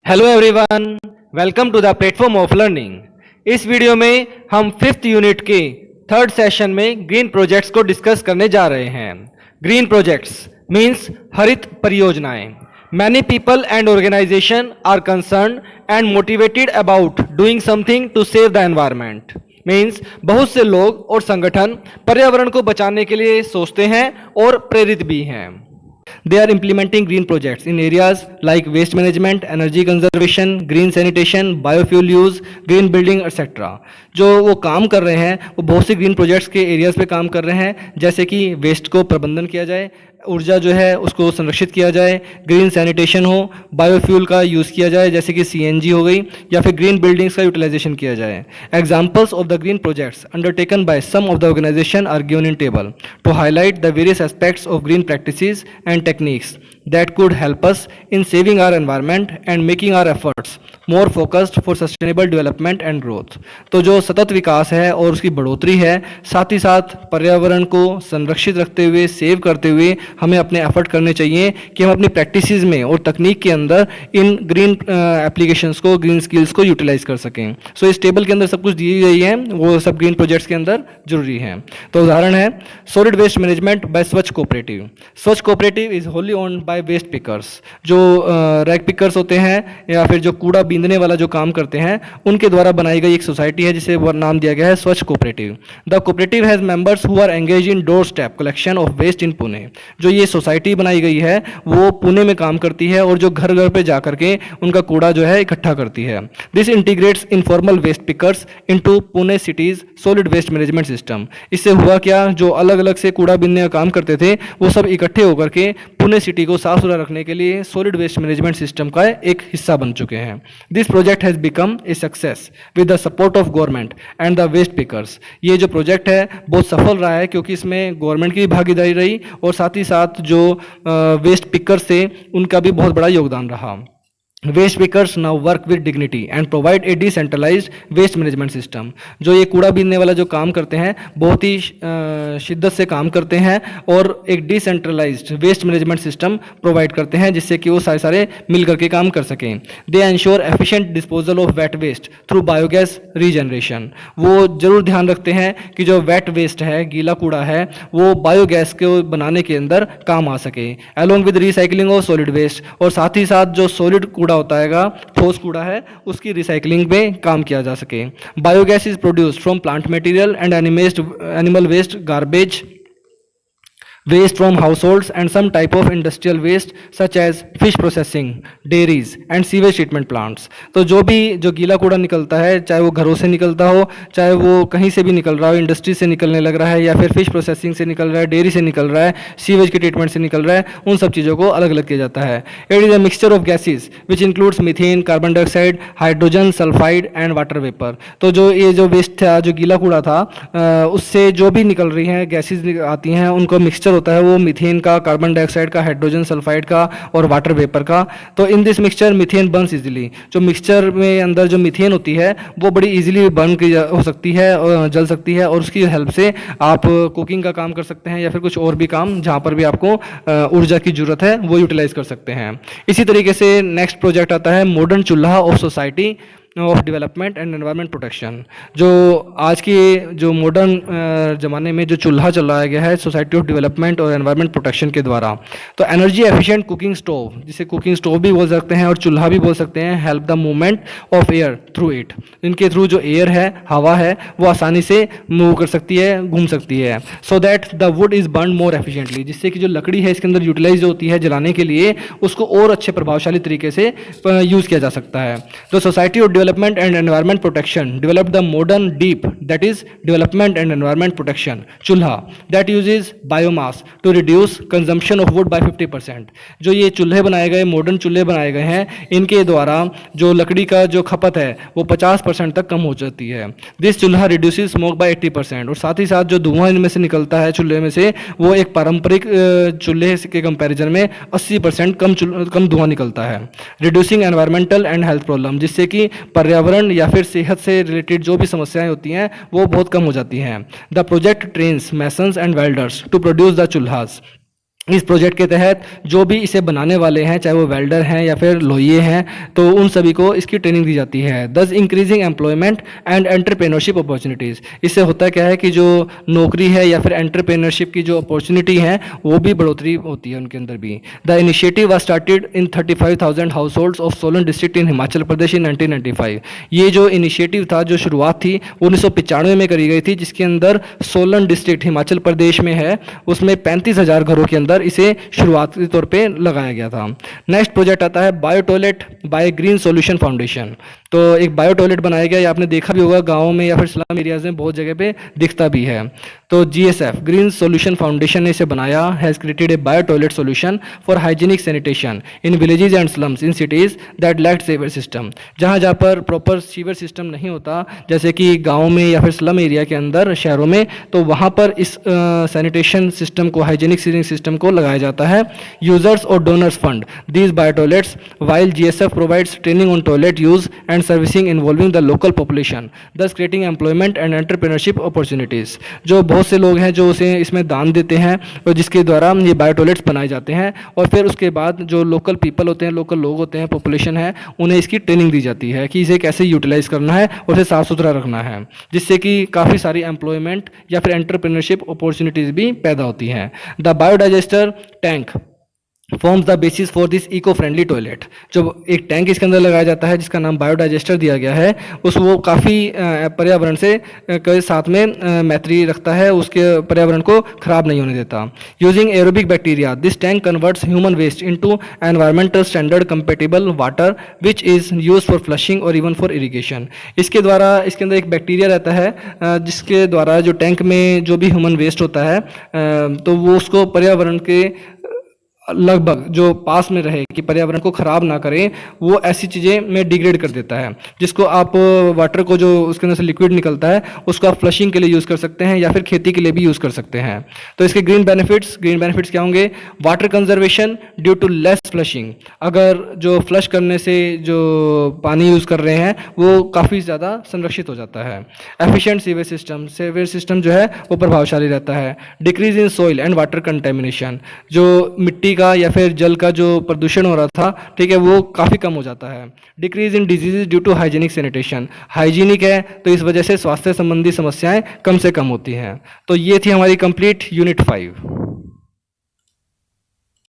Hello everyone, welcome to the platform of learning. इस video में हम 5th यूनिट के 3rd सेशन में ग्रीन प्रोजेक्ट्स को डिस्कस करने जा रहे हैं। ग्रीन प्रोजेक्ट्स मींस हरित परियोजनाएं। Many people and organisation are concern and motivated about doing something to save the environment. Means बहुत से लोग और संगठन पर्यावरण को बचाने के लिए सोचते हैं और प्रेरित भी हैं। They are implementing green projects in areas like waste management, energy conservation, green sanitation, biofuel use, green building, etc. जो वो काम कर रहे हैं वो बहुत से ग्रीन प्रोजेक्ट्स के एरियाज पे काम कर रहे हैं, जैसे कि वेस्ट को प्रबंधन किया जाए, ऊर्जा जो है उसको संरक्षित किया जाए, ग्रीन सैनिटेशन हो, बायोफ्यूल का यूज़ किया जाए जैसे कि सीएनजी हो गई, या फिर ग्रीन बिल्डिंग्स का यूटिलाइजेशन किया जाए। Examples of the green projects undertaken by some of the organisation are given in table to highlight the various aspects of green practices and techniques that could help us in saving our environment and making our efforts more focused for sustainable development and growth। तो जो सतत विकास है और उसकी बढ़ोतरी है, साथ ही साथ पर्यावरण को संरक्षित रखते हुए, सेव करते हुए हमें अपने एफर्ट करने चाहिए कि हम अपनी प्रैक्टिसेस में और तकनीक के अंदर इन ग्रीन एप्लीकेशंस को, ग्रीन स्किल्स को यूटिलाइज कर सकें। सो इस टेबल के अंदर सब कुछ दी गई है, वो सब ग्रीन प्रोजेक्ट्स के अंदर जरूरी है। तो उदाहरण है solid waste management by Swachh cooperative. Swachh cooperative is wholly owned by waste pickers. जो रैक पिकर्स होते हैं या फिर जो कूड़ा बीनने वाला जो काम करते हैं, उनके द्वारा बनाई गई एक सोसाइटी है जिसे नाम दिया गया है स्वच्छ cooperative. The cooperative has members who are engaged in doorstep collection of waste in Pune. जो ये सोसाइटी बनाई गई है वो पुणे में काम करती है और जो घर घर पे जा करके उनका कूड़ा जो है इकट्ठा करती है। This integrates informal waste pickers into Pune city's solid waste management system. इससे हुआ क्या, जो अलग अलग से कूड़ा बीनने का काम करते थे वो सब इकट्ठे होकर के पुणे सिटी को साफ सुथरा रखने के लिए सॉलिड वेस्ट मैनेजमेंट सिस्टम का एक हिस्सा बन चुके हैं। This project has become a success with the support of government and the waste pickers. ये जो प्रोजेक्ट है बहुत सफल रहा है क्योंकि इसमें गवर्नमेंट की भागीदारी रही और साथ ही साथ जो वेस्ट पिकर्स थे उनका भी बहुत बड़ा योगदान रहा। Waste pickers now work with dignity and provide a decentralised waste management system. जो ये कूड़ा बीनने वाला जो काम करते हैं बहुत ही शिद्दत से काम करते हैं और एक decentralised waste management system provide करते हैं जिससे कि वो सारे मिल करके काम कर सकें। They ensure efficient disposal of wet waste through biogas regeneration. वो जरूर ध्यान रखते हैं कि जो वेट वेस्ट है, गीला कूड़ा है, वो बायोगैस को बनाने के अंदर काम आ सके, along with recycling of solid waste. और साथ ही साथ जो सॉलिड कूड़ा होता है, ठोस कूड़ा है, उसकी रिसाइकलिंग पे काम किया जा सके। Biogas is produced from plant material and animal waste, garbage, waste from households and some type of industrial waste such as fish processing, dairies and sewage treatment plants। तो जो गीला कूड़ा निकलता है, चाहे वो घरों से निकलता हो, चाहे वो कहीं से भी निकल रहा हो, इंडस्ट्री से निकलने लग रहा है या फिर फिश प्रोसेसिंग से निकल रहा है, डेयरी से निकल रहा है, सीवेज के ट्रीटमेंट से निकल रहा है, उन सब चीज़ों को अलग अलग किया जाता है। It is a mixture of gases which includes methane, carbon dioxide, hydrogen sulphide and water vapour. तो जो ये जो वेस्ट था, जो गीला कूड़ा था, उससे जो भी निकल रही हैं गैसेज आती हैं, उनको मिक्सचर होता है वो मीथेन का, कार्बन डाइऑक्साइड का, हाइड्रोजन सल्फाइड का और वाटर वेपर का। तो in this mixture methane Burns easily. जो मिक्सचर में अंदर जो मीथेन होती है वो बड़ी इजीली बर्न की हो सकती है और जल सकती है और उसकी हेल्प से आप कुकिंग का काम कर सकते हैं या फिर कुछ और भी काम जहाँ पर भी आपको ऊर्जा की जरूरत है वो यूटिलाइज कर सकते हैं। इसी तरीके से नेक्स्ट प्रोजेक्ट आता है मॉडर्न चूल्हा of society of development and environment protection. जो आज की जो मॉडर्न ज़माने में जो चूल्हा चलाया गया है सोसाइटी ऑफ डेवलपमेंट और एनवायरनमेंट प्रोटेक्शन के द्वारा, तो एनर्जी एफिशिएंट कुकिंग स्टोव, जिसे कुकिंग स्टोव भी बोल सकते हैं और चूल्हा भी बोल सकते हैं, help the movement of air through it. इनके थ्रू जो एयर है, हवा है, वो आसानी से मूव कर सकती है, घूम सकती है, so that the wood is burn more efficiently. जिससे कि जो लकड़ी है इसके अंदर यूटिलाइज होती है जलाने के लिए, उसको और अच्छे प्रभावशाली तरीके से यूज़ किया जा सकता है। तो society of development and environment protection developed the modern DEEP, that is development and environment protection चूल्हा, that uses biomass to reduce consumption of wood by 50%। जो ये चूल्हे बनाए गए, मॉडर्न चूल्हे बनाए गए हैं, इनके द्वारा जो लकड़ी का जो खपत है वो 50% तक कम हो जाती है। दिस चूल्हा रिड्यूसेस स्मोक बाय 80%। और साथ ही साथ जो धुआं इनमें से निकलता है चूल्हे में से, वो एक पारंपरिक चूल्हे के कंपैरिजन में 80% कम धुआं निकलता है। Reducing environmental and health problem, जिससे कि पर्यावरण या फिर सेहत से रिलेटेड जो भी समस्याएं होती हैं वो बहुत कम हो जाती हैं। The project trains masons and welders to produce the chulhas इस प्रोजेक्ट के तहत जो भी इसे बनाने वाले हैं, चाहे वो वेल्डर हैं या फिर लोहिए हैं, तो उन सभी को इसकी ट्रेनिंग दी जाती है। दस increasing employment and entrepreneurship opportunities. इससे होता क्या है कि जो नौकरी है या फिर एंटरप्रेन्योरशिप की जो अपॉर्चुनिटी है वो भी बढ़ोतरी होती है उनके अंदर भी। The initiative was started in 35,000 house of Solan district in Himachal Pradesh in 1995। ये जो इनिशिएटिव था, जो शुरुआत थी 1995 में करी गई थी, जिसके अंदर सोलन डिस्ट्रिक्ट हिमाचल प्रदेश में है, उसमें 35,000 घरों के अंदर इसे शुरुआती तौर पे लगाया गया था। नेक्स्ट प्रोजेक्ट आता है bio toilet by green solution foundation. तो एक बायो टॉयलेट बनाया गया, ये आपने देखा भी होगा गाँव में या फिर स्लम एरियाज में बहुत जगह पे दिखता भी है। तो GSF ग्रीन सॉल्यूशन फाउंडेशन ने इसे बनाया, has created a bio toilet solution for hygienic sanitation in villages and slums in cities that lack sewer system. जहाँ जहाँ पर प्रॉपर सीवर सिस्टम नहीं होता, जैसे कि गाँव में या फिर स्लम एरिया के अंदर शहरों में, तो वहाँ पर इस सैनिटेशन सिस्टम को, हाइजीनिक सीवरेज सिस्टम को लगाया जाता है। यूजर्स और donors fund these bio toilets while GSF provides training on toilet use and servicing involving the local population, thus creating employment and entrepreneurship opportunities. जो बहुत से लोग हैं जो उसे इसमें दान देते हैं और जिसके द्वारा ये बायो टॉयलेट्स बनाए जाते हैं, और फिर उसके बाद जो लोकल पीपल होते हैं, लोकल लोग होते हैं, पॉपुलेशन है, उन्हें इसकी ट्रेनिंग दी जाती है कि इसे कैसे यूटिलाइज करना है और इसे साफ़ सुथरा रखना है, जिससे कि काफ़ी सारी एम्प्लॉयमेंट या फिर एंटरप्रेन्योरशिप अपॉर्चुनिटीज़ भी पैदा होती हैं। The biodigester tank forms the basis for this eco friendly toilet. जो एक टैंक इसके अंदर लगाया जाता है जिसका नाम बायोडाइजेस्टर दिया गया है, वो काफ़ी पर्यावरण से के साथ में मैत्री रखता है, उसके पर्यावरण को खराब नहीं होने देता। Using aerobic bacteria this tank converts human waste into environmental standard compatible water which is use for flushing और इवन फॉर इरीगेशन। इसके द्वारा, इसके अंदर एक बैक्टीरिया रहता है जिसके द्वारा जो टैंक में जो भी ह्यूमन वेस्ट होता है, तो वो उसको पर्यावरण के लगभग जो पास में रहे कि पर्यावरण को ख़राब ना करें, वो ऐसी चीज़ें में डिग्रेड कर देता है, जिसको आप वाटर को, जो उसके अंदर से लिक्विड निकलता है, उसको आप फ्लशिंग के लिए यूज़ कर सकते हैं या फिर खेती के लिए भी यूज़ कर सकते हैं। तो इसके ग्रीन बेनिफिट्स क्या होंगे? Water conservation due to less flushing. अगर जो फ्लश करने से जो पानी यूज़ कर रहे हैं वो काफ़ी ज़्यादा संरक्षित हो जाता है। एफिशिएंट सीवेज सिस्टम जो है वो प्रभावशाली रहता है। Decrease in soil and water contamination, जो मिट्टी का या फिर जल का जो प्रदूषण हो रहा था, ठीक है, वो काफ़ी कम हो जाता है। Decrease in diseases due to hygienic sanitation, hygienic है तो इस वजह से स्वास्थ्य संबंधी समस्याएं कम से कम होती हैं। तो ये थी हमारी कंप्लीट यूनिट 5।